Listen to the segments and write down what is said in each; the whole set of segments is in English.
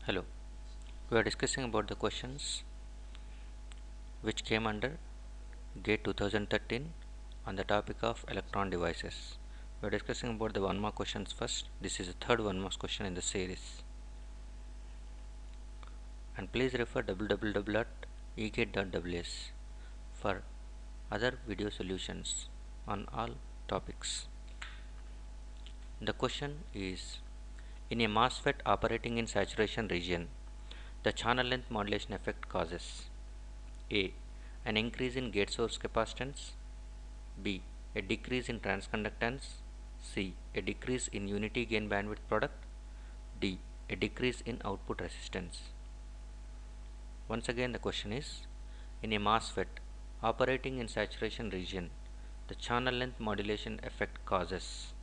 Hello, we are discussing about the questions which came under GATE 2013 on the topic of electron devices. We are discussing about the 1 mark questions first. This is the third 1 mark question in the series. And please refer www.egate.ws for other video solutions on all topics. The question is, in a MOSFET operating in saturation region, the channel length modulation effect causes A. An increase in gate source capacitance, B. A decrease in transconductance, C. A decrease in unity gain bandwidth product, D. A decrease in output resistance. Once again the question is, in a MOSFET operating in saturation region, the channel length modulation effect causes.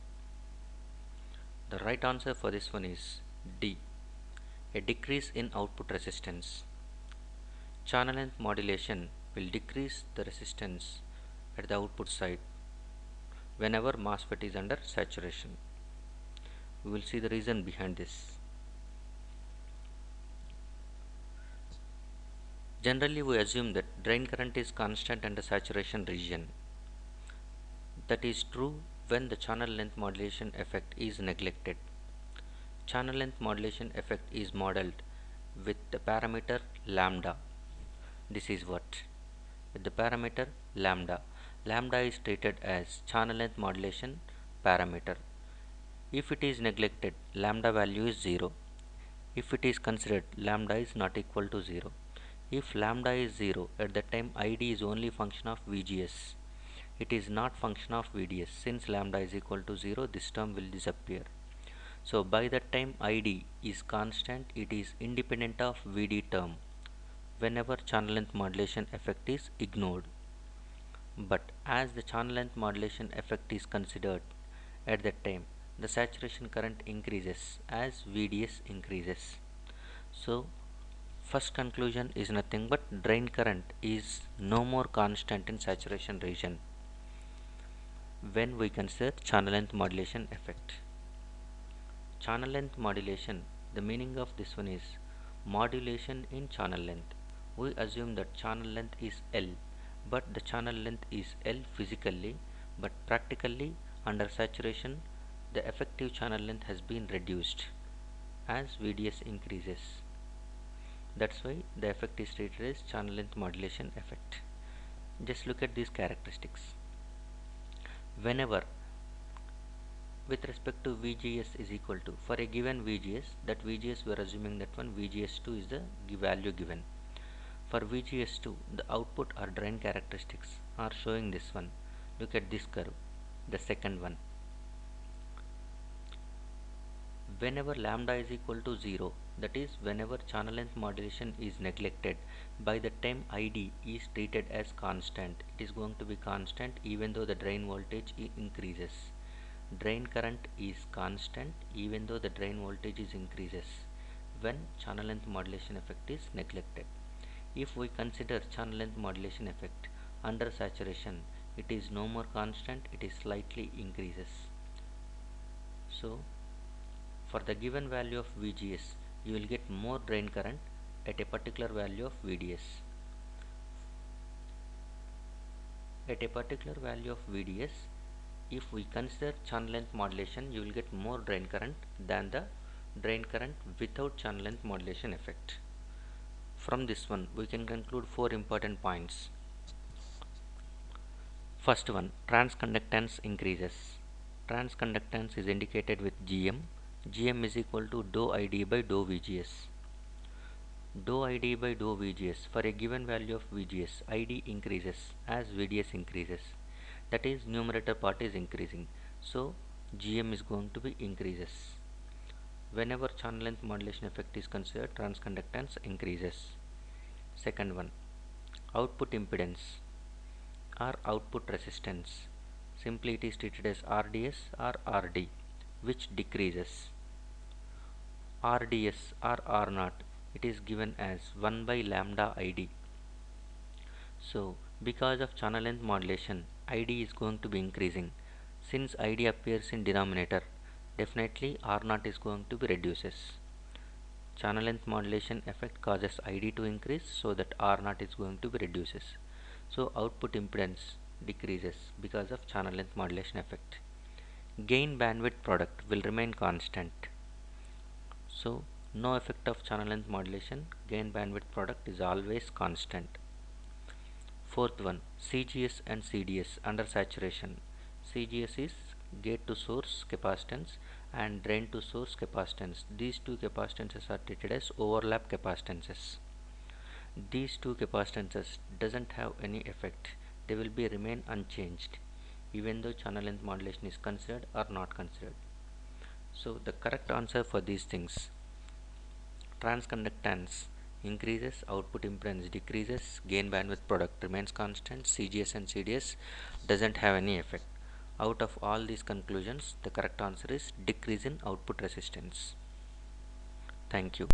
The right answer for this one is D. A decrease in output resistance. Channel length modulation will decrease the resistance at the output side whenever MOSFET is under saturation. We will see the reason behind this. Generally, we assume that drain current is constant under saturation region. That is true when the channel length modulation effect is neglected. Channel length modulation effect is modeled with the parameter lambda. This is what? With the parameter lambda. Lambda is treated as channel length modulation parameter. If it is neglected, lambda value is 0. If it is considered, lambda is not equal to 0. If lambda is 0, at that time ID is only function of VGS. It is not function of VDS. Since lambda is equal to 0, this term will disappear. So by that time ID is constant, it is independent of VD term whenever channel length modulation effect is ignored. But as the channel length modulation effect is considered, at that time the saturation current increases as VDS increases. So first conclusion is nothing but drain current is no more constant in saturation region when we consider channel length modulation effect. Channel length modulation, the meaning of this one is modulation in channel length. We assume that channel length is L, but the channel length is L physically, but practically under saturation the effective channel length has been reduced as VDS increases. That's why the effect is treated as channel length modulation effect. Just look at these characteristics. Whenever with respect to VGS is equal to, for a given VGS, that VGS we are assuming that one VGS2 is the value given. For VGS2, the output or drain characteristics are showing this one. Look at this curve, the second one. Whenever lambda is equal to 0, that is whenever channel length modulation is neglected, by the time ID is treated as constant. It is going to be constant even though the drain voltage increases. Drain current is constant even though the drain voltage is increases when channel length modulation effect is neglected. If we consider channel length modulation effect under saturation, it is no more constant, it is slightly increases. So for the given value of VGS, you will get more drain current at a particular value of VDS. At a particular value of VDS, if we consider channel length modulation, you will get more drain current than the drain current without channel length modulation effect. From this one, we can conclude 4 important points. First one, transconductance increases. Transconductance is indicated with GM. GM is equal to dou ID by dou VGS. Dou ID by dou VGS, for a given value of VGS, ID increases as VDS increases. That is, numerator part is increasing. So GM is going to be increases. Whenever channel length modulation effect is considered, transconductance increases. Second one, output impedance or output resistance. Simply it is treated as RDS or RD, which decreases. RDS or R0, it is given as 1 by lambda ID. So because of channel length modulation, ID is going to be increasing. Since ID appears in denominator, definitely R0 is going to be reduces. channel length modulation effect causes ID to increase, so that R0 is going to be reduces. So output impedance decreases because of channel length modulation effect. Gain bandwidth product will remain constant. So no effect of channel length modulation, gain bandwidth product is always constant. Fourth one, CGS and CDS under saturation. CGS is gate to source capacitance and drain to source capacitance. These two capacitances are treated as overlap capacitances. These two capacitances doesn't have any effect. They will be remain unchanged even though channel length modulation is considered or not considered. So the correct answer for these things: transconductance increases, output impedance decreases, gain bandwidth product remains constant, CGS and CDS doesn't have any effect. Out of all these conclusions, the correct answer is decrease in output resistance. Thank you.